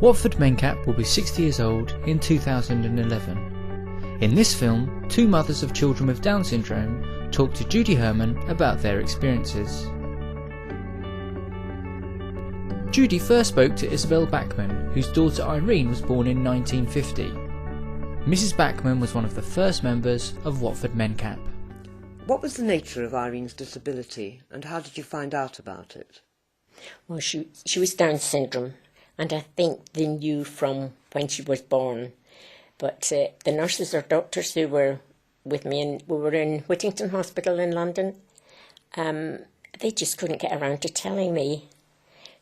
Watford Mencap will be 60 years old in 2011. In this film, two mothers of children with Down syndrome talk to Judy Herman about their experiences. Judy first spoke to Isabel Bachman, whose daughter Irene was born in 1950. Mrs. Bachman was one of the first members of Watford Mencap. What was the nature of Irene's disability and how did you find out about it? Well, she was Down syndrome, and I think they knew from when she was born. But the nurses or doctors who were with me, and we were in Whittington Hospital in London, they just couldn't get around to telling me.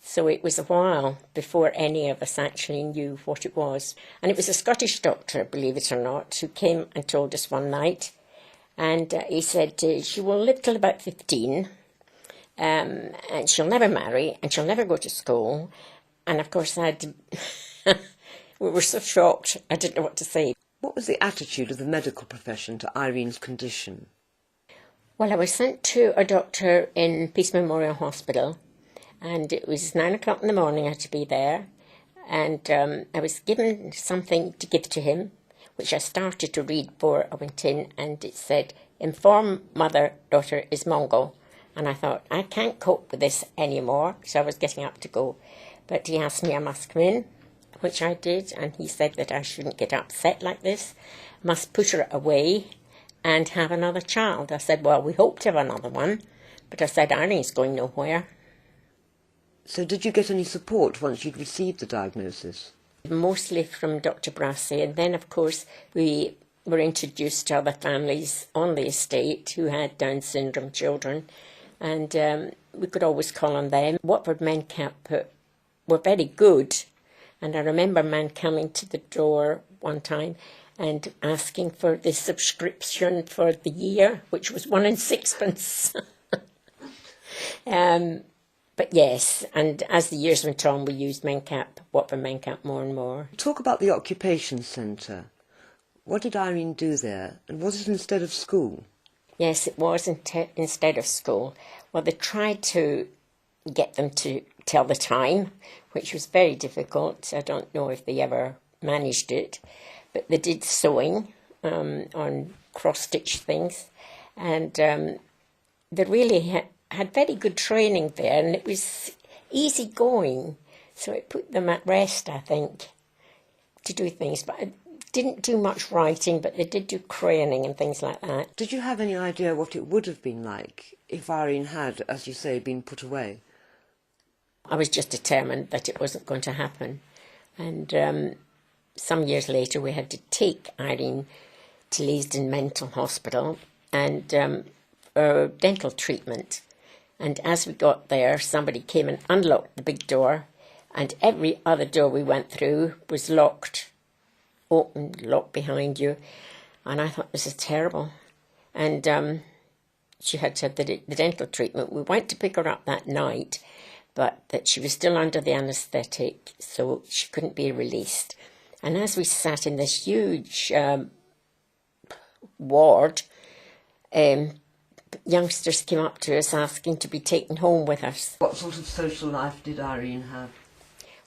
So it was a while before any of us actually knew what it was. And it was a Scottish doctor, believe it or not, who came and told us one night. And he said, she will live till about 15, and she'll never marry, and she'll never go to school. And of course, we were so shocked, I didn't know what to say. What was the attitude of the medical profession to Irene's condition? Well, I was sent to a doctor in Peace Memorial Hospital, and it was 9 o'clock in the morning I had to be there. And I was given something to give to him, which I started to read before I went in, and it said, "Inform mother, daughter is Mongol." And I thought, I can't cope with this anymore, so I was getting up to go. But he asked me I must come in, which I did, and he said that I shouldn't get upset like this, must put her away and have another child. I said, well, we hope to have another one, but I said, Irene's going nowhere. So did you get any support once you'd received the diagnosis? Mostly from Dr. Brassey, and then of course we were introduced to other families on the estate who had Down syndrome children, and we could always call on them. Watford Mencap were very good, and I remember a man coming to the door one time and asking for the subscription for the year, which was 1 and 6pence. But yes, and as the years went on, we used Watford Mencap more and more. Talk about the occupation centre. What did Irene do there, and was it instead of school? Yes, it was instead of school. Well, they tried to get them to tell the time, which was very difficult. I don't know if they ever managed it, but they did sewing on cross-stitch things, and they really had very good training there, and it was easy going, so it put them at rest, I think, to do things. But I didn't do much writing, but they did do crayoning and things like that. Did you have any idea what it would have been like if Irene had, as you say, been put away? I was just determined that it wasn't going to happen. And some years later, we had to take Irene to Leesden Mental Hospital and for dental treatment. And as we got there, somebody came and unlocked the big door, and every other door we went through was locked, opened, locked behind you. And I thought, this is terrible. And she had said that the dental treatment, we went to pick her up that night, but that she was still under the anaesthetic, so she couldn't be released. And as we sat in this huge ward, youngsters came up to us asking to be taken home with us. What sort of social life did Irene have?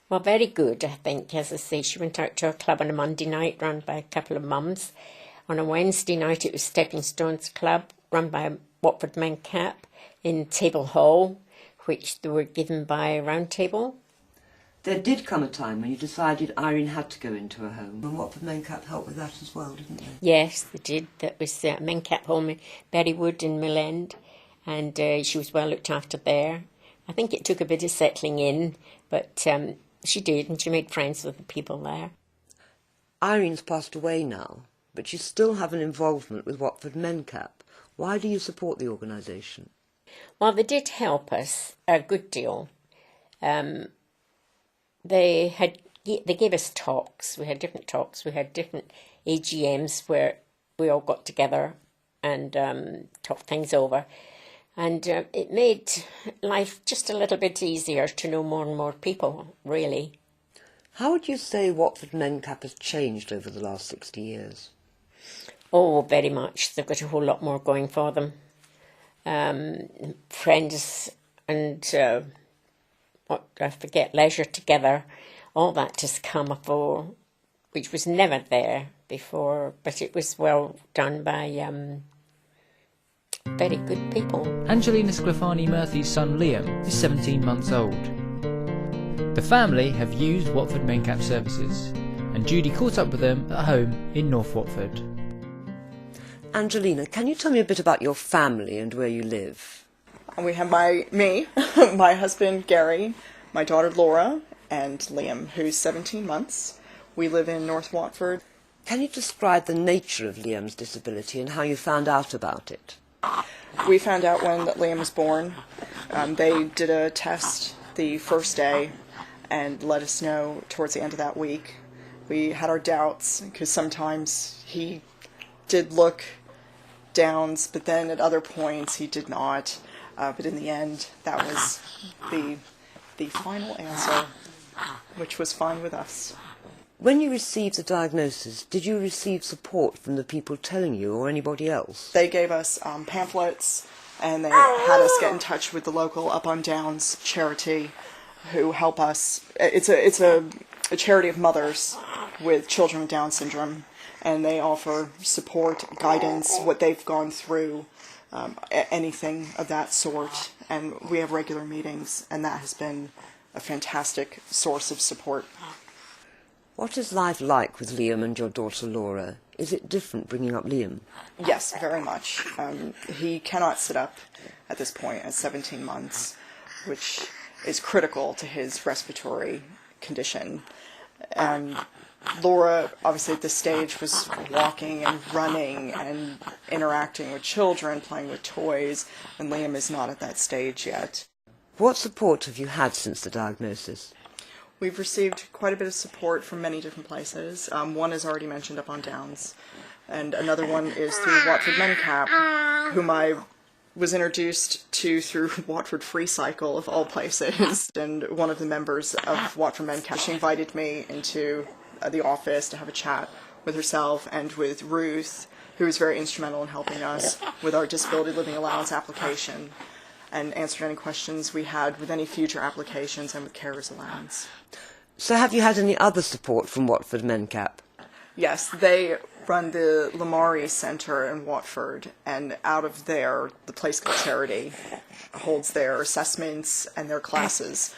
Well, very good, I think. As I say, she went out to a club on a Monday night run by a couple of mums. On a Wednesday night, it was Stepping Stones Club, run by Watford Mencap in Table Hall, which they were given by Round Table. There did come a time when you decided Irene had to go into a home, and Watford Mencap helped with that as well, didn't they? Yes, they did. That was Mencap home in Berrywood in Mill End, and she was well looked after there. I think it took a bit of settling in, but she did, and she made friends with the people there. Irene's passed away now, but you still have an involvement with Watford Mencap. Why do you support the organisation? Well, they did help us a good deal. They gave us talks. We had different talks. We had different AGMs where we all got together and talked things over. And it made life just a little bit easier to know more and more people, really. How would you say Watford Mencap has changed over the last 60 years? Oh, very much. They've got a whole lot more going for them. Friends and, leisure together, all that to Scamafore, which was never there before, but it was well done by very good people. Angelina Sclafani Murphy's son Liam is 17 months old. The family have used Watford Mencap services, and Judy caught up with them at home in North Watford. Angelina, can you tell me a bit about your family and where you live? We have me, my husband Gary, my daughter Laura, and Liam, who's 17 months. We live in North Watford. Can you describe the nature of Liam's disability and how you found out about it? We found out when Liam was born. They did a test the first day and let us know towards the end of that week. We had our doubts because sometimes he did look Downs, but then at other points he did not. But in the end, that was the final answer, which was fine with us. When you received the diagnosis, did you receive support from the people telling you or anybody else? They gave us pamphlets, and they had us get in touch with the local Up on Downs charity who help us. It's a charity of mothers with children with Down syndrome, and they offer support, guidance, what they've gone through, anything of that sort. And we have regular meetings, and that has been a fantastic source of support. What is life like with Liam and your daughter Laura? Is it different bringing up Liam? Yes, very much. He cannot sit up at this point at 17 months, which is critical to his respiratory condition. Laura, obviously at this stage, was walking and running and interacting with children, playing with toys, and Liam is not at that stage yet. What support have you had since the diagnosis? We've received quite a bit of support from many different places. One is already mentioned Up on Downs, and another one is through Watford Mencap, whom I was introduced to through Watford Free Cycle, of all places. And one of the members of Watford Mencap, she invited me into the office to have a chat with herself and with Ruth, who was very instrumental in helping us with our disability living allowance application, and answered any questions we had with any future applications and with carers allowance. So have you had any other support from Watford Mencap? Yes, they run the Lamari Centre in Watford, and out of there, the Place Called Charity holds their assessments and their classes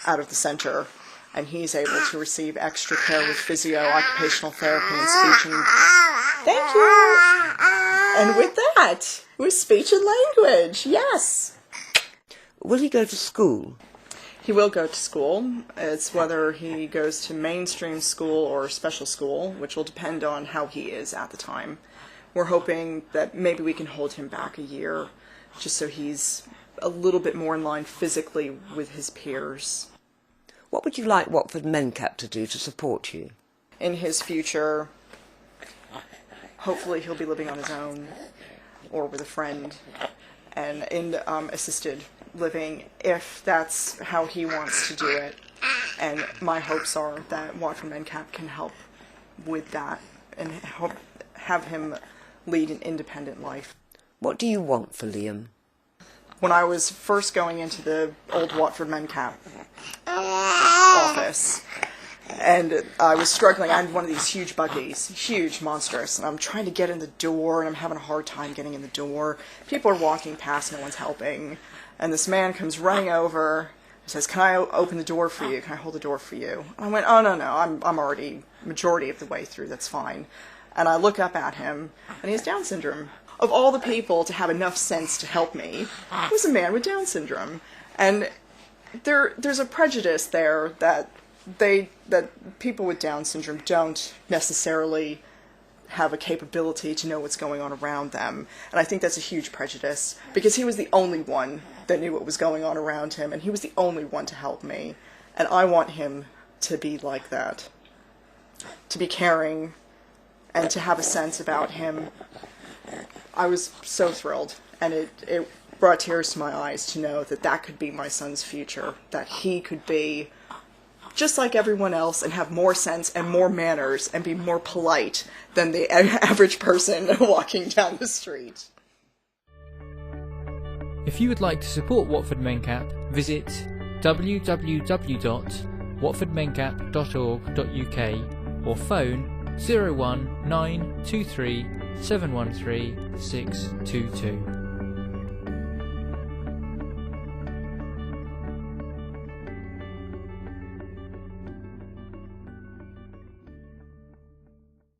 out of the centre, and he's able to receive extra care with physio, occupational therapy, and speech and... Thank you! And with that, with speech and language, yes! Will he go to school? He will go to school. It's whether he goes to mainstream school or special school, which will depend on how he is at the time. We're hoping that maybe we can hold him back a year, just so he's a little bit more in line physically with his peers. What would you like Watford Mencap to do to support you? In his future, hopefully he'll be living on his own or with a friend, and in assisted living, if that's how he wants to do it. And my hopes are that Watford Mencap can help with that and help have him lead an independent life. What do you want for Liam? When I was first going into the old Watford Mencap office, and I was struggling, I had one of these huge buggies, huge, monstrous, and I'm trying to get in the door, and I'm having a hard time getting in the door. People are walking past, no one's helping, and this man comes running over, and says, "Can I open the door for you? Can I hold the door for you?" And I went, "Oh, no, I'm already majority of the way through, that's fine." And I look up at him, and he has Down syndrome. Of all the people to have enough sense to help me, was a man with Down syndrome. And there's a prejudice there that people with Down syndrome don't necessarily have a capability to know what's going on around them. And I think that's a huge prejudice, because he was the only one that knew what was going on around him, and he was the only one to help me. And I want him to be like that, to be caring, and to have a sense about him. I was so thrilled, and it brought tears to my eyes to know that that could be my son's future, that he could be just like everyone else and have more sense and more manners and be more polite than the average person walking down the street. If you would like to support Watford Mencap, visit www.watfordmencap.org. watfordmencap.org.uk or phone 01923 713 622.